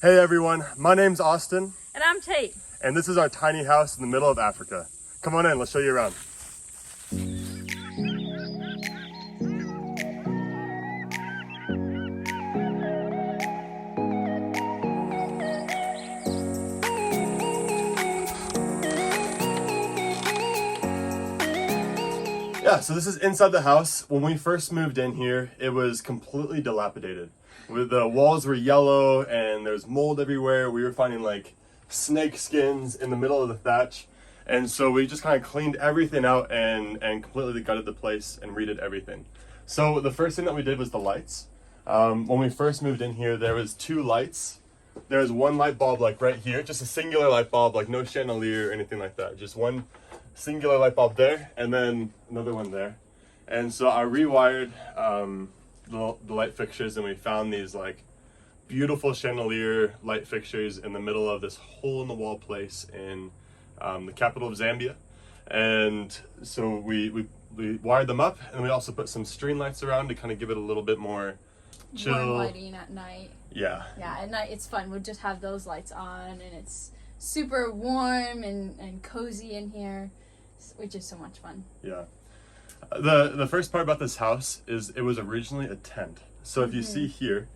Hey everyone, my name's Austin. And I'm Tate. And this is our tiny house in the middle of Africa. Come on in, let's show you around. Yeah, so this is inside the house. When we first moved in here, it was completely dilapidated. The walls were yellow and there's mold everywhere. We were finding like snake skins in the middle of the thatch. And so we just kind of cleaned everything out and completely gutted the place and redid everything. So the first thing that we did was the lights. When we first moved in here, there was 2 lights. There was one light bulb like right here, just a singular light bulb, like no chandelier or anything like that. Just one singular light bulb there and then another one there. And so I rewired the light fixtures and we found these like beautiful chandelier light fixtures in the middle of this hole in the wall place in the capital of Zambia. And so we wired them up, and we also put some string lights around to kind of give it a little bit more chill. Warm lighting at night. Yeah. Yeah, at night it's fun. We'll just have those lights on and it's super warm and cozy in here, which is so much fun. Yeah. The first part about this house is it was originally a tent. So if you see here,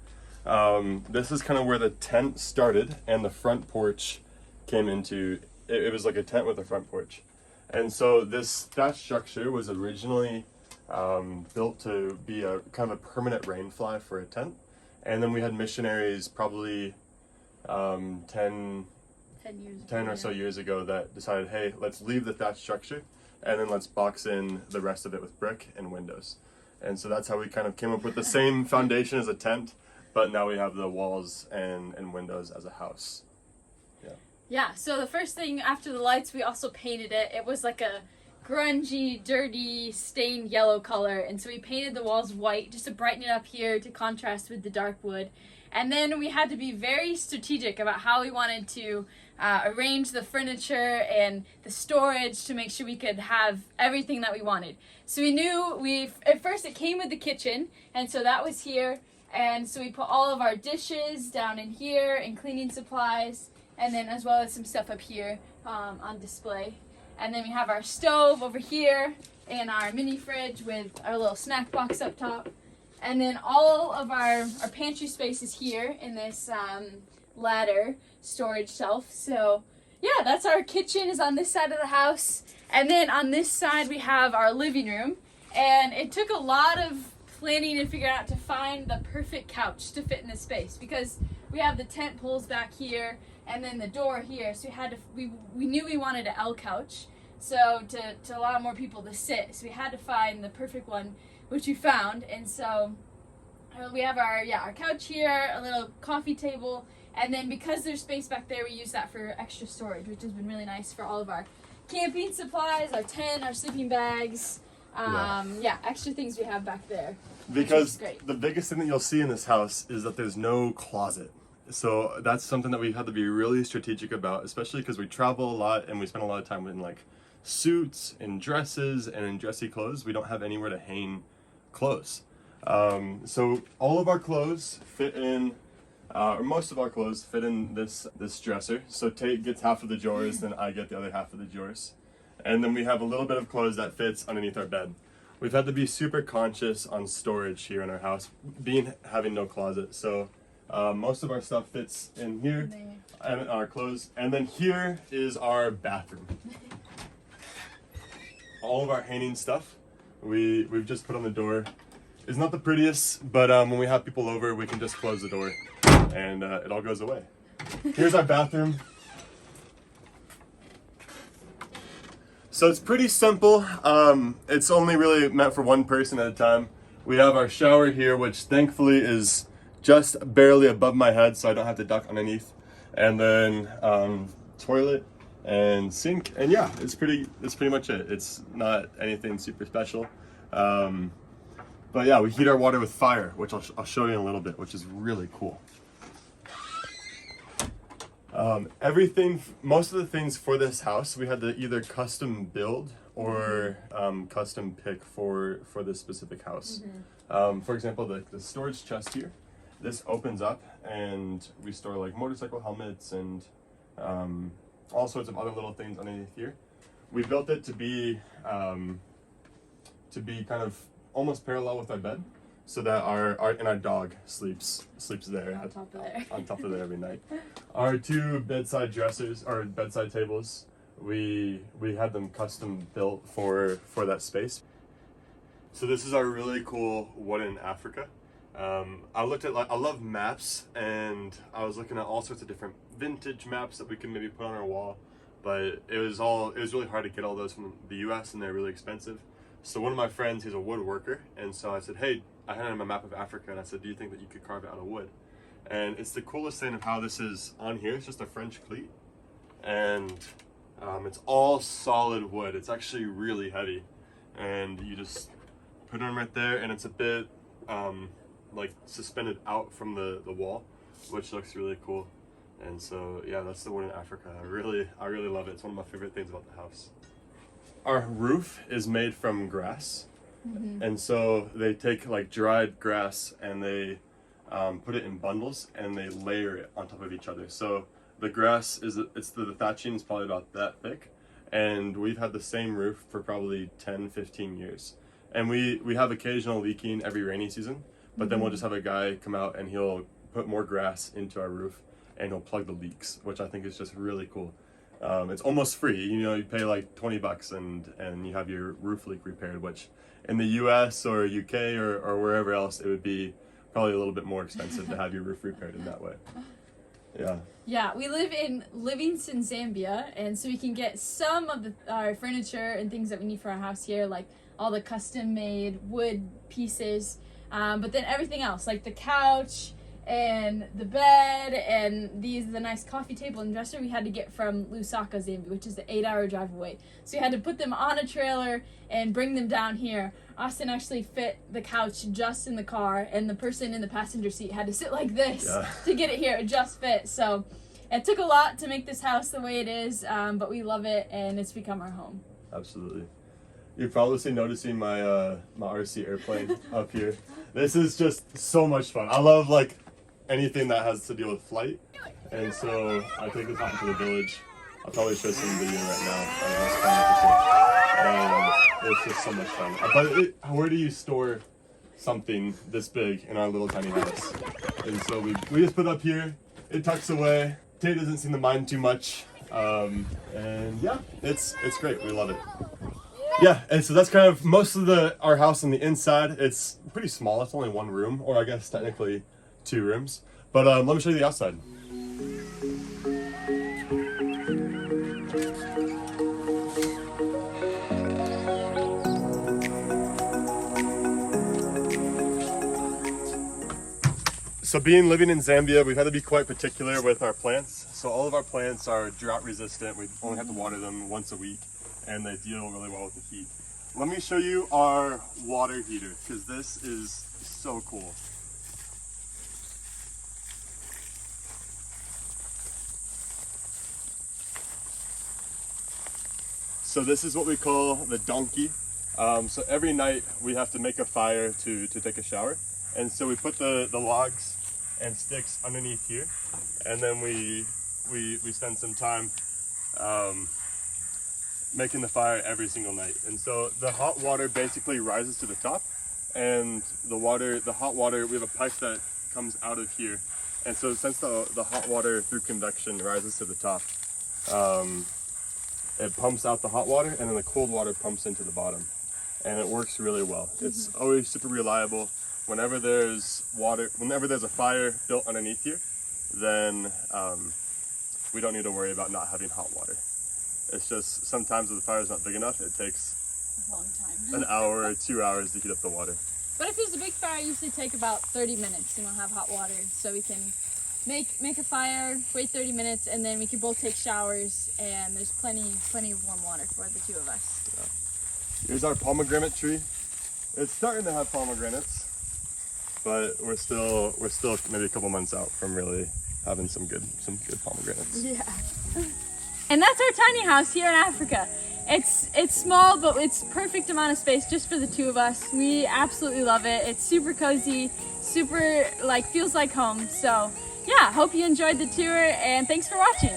this is kind of where the tent started and the front porch came into. It was like a tent with a front porch. And so this thatch structure was originally built to be a kind of a permanent rain fly for a tent. And then we had missionaries probably 10 or so years ago that decided, hey, let's leave the thatch structure and then let's box in the rest of it with brick and windows. And so that's how we kind of came up with the same foundation as a tent, but now we have the walls and windows as a house. Yeah, so the first thing after the lights, we also painted it. It was like a grungy, dirty, stained yellow color. And so we painted the walls white just to brighten it up here to contrast with the dark wood. And then we had to be very strategic about how we wanted to arrange the furniture and the storage to make sure we could have everything that we wanted. So we knew at first it came with the kitchen, and so that was here. And so we put all of our dishes down in here and cleaning supplies, and then as well as some stuff up here on display. And then we have our stove over here and our mini fridge with our little snack box up top. And then all of our pantry space is here in this ladder storage shelf. So yeah, that's our kitchen is on this side of the house. And then on this side we have our living room. And it took a lot of planning and figuring out to find the perfect couch to fit in this space, because we have the tent poles back here and then the door here. So we knew we wanted an L couch, so to allow more people to sit. So we had to find the perfect one, which we found. And so we have our couch here, a little coffee table, and then because there's space back there, we use that for extra storage, which has been really nice for all of our camping supplies, our tent, our sleeping bags, extra things we have back there. Because the biggest thing that you'll see in this house is that there's no closet. So that's something that we had to be really strategic about, especially because we travel a lot and we spend a lot of time in like suits and dresses and in dressy clothes. We don't have anywhere to hang clothes. So all of our clothes fit in, or most of our clothes fit in this dresser. So Tate gets half of the drawers, then I get the other half of the drawers. And then we have a little bit of clothes that fits underneath our bed. We've had to be super conscious on storage here in our house, having no closet. So most of our stuff fits in here, and our clothes. And then here is our bathroom. All of our hanging stuff, we've just put on the door. It's not the prettiest, but when we have people over, we can just close the door and it all goes away. Here's our bathroom. So it's pretty simple. It's only really meant for one person at a time. We have our shower here, which thankfully is just barely above my head, so I don't have to duck underneath. And then toilet and sink, and yeah, that's pretty much it. It's not anything super special. But yeah, we heat our water with fire, which I'll show you in a little bit, which is really cool. Most of the things for this house, we had to either custom build or custom pick for this specific house. For example, the storage chest here this opens up and we store like motorcycle helmets and all sorts of other little things underneath here. We built it to be kind of almost parallel with our bed, so that our dog sleeps there On top of there. on top of there every night. Our 2 bedside dressers or bedside tables, we had them custom built for that space. So this is our really cool wooden Africa. I love maps, and I was looking at all sorts of different vintage maps that we can maybe put on our wall, but it was really hard to get all those from the US, and they're really expensive. So one of my friends, he's a woodworker, and so I said, hey, I handed him a map of Africa, and I said, do you think that you could carve it out of wood? And it's the coolest thing of how this is on here. It's just a French cleat, and it's all solid wood. It's actually really heavy, and you just put them right there, and it's a bit like suspended out from the wall, which looks really cool. And so yeah, that's the one in Africa. I really love it. It's one of my favorite things about the house. Our roof is made from grass, and so they take like dried grass and they put it in bundles and they layer it on top of each other. So the grass the thatching is probably about that thick, and we've had the same roof for probably 10-15 years. And we have occasional leaking every rainy season, but then we'll just have a guy come out and he'll put more grass into our roof and he'll plug the leaks, which I think is just really cool. It's almost free, you pay like $20 and you have your roof leak repaired, which in the US or UK or wherever else, it would be probably a little bit more expensive to have your roof repaired in that way. Yeah. Yeah, we live in Livingston, Zambia, and so we can get some of our furniture and things that we need for our house here, like all the custom-made wood pieces, but then everything else, like the couch and the bed and the nice coffee table and dresser, we had to get from Lusaka, Zambia, which is an 8-hour drive away. So we had to put them on a trailer and bring them down here. Austin actually fit the couch just in the car, and the person in the passenger seat had to sit like this to get it here. It just fit. So it took a lot to make this house the way it is, but we love it, and it's become our home. Absolutely. You're probably noticing my my RC airplane up here. This is just so much fun. I love like anything that has to deal with flight, and so I take this out into the village. I'll probably show some video right now. And it's just so much fun. But where do you store something this big in our little tiny house? And so we just put it up here. It tucks away. Tate doesn't seem to mind too much. And yeah, it's great. We love it. Yeah, and so that's kind of most of our house on the inside. It's pretty small. It's only 1 room, or I guess technically 2 rooms. But let me show you the outside. So living in Zambia, we've had to be quite particular with our plants. So all of our plants are drought resistant. We only have to water them once a week, and they deal really well with the heat. Let me show you our water heater, because this is so cool. So this is what we call the donkey. So every night we have to make a fire to take a shower. And so we put the logs and sticks underneath here, and then we spend some time making the fire every single night. And so the hot water basically rises to the top, and the hot water, we have a pipe that comes out of here. And so since the hot water through convection rises to the top, it pumps out the hot water, and then the cold water pumps into the bottom. And it works really well. It's always super reliable. Whenever there's a fire built underneath here, then we don't need to worry about not having hot water. It's just sometimes if the fire's not big enough, it takes A long time. an hour or 2 hours to heat up the water. But if there's a big fire, I usually take about 30 minutes to have hot water, so we can make a fire, wait 30 minutes, and then we can both take showers, and there's plenty of warm water for the 2 of us. Yeah. Here's our pomegranate tree. It's starting to have pomegranates, but we're still maybe a couple months out from really having some good pomegranates. Yeah. And that's our tiny house here in Africa. It's small, but it's perfect amount of space just for the 2 of us. We absolutely love it. It's super cozy, super, like, feels like home. So yeah, hope you enjoyed the tour, and thanks for watching.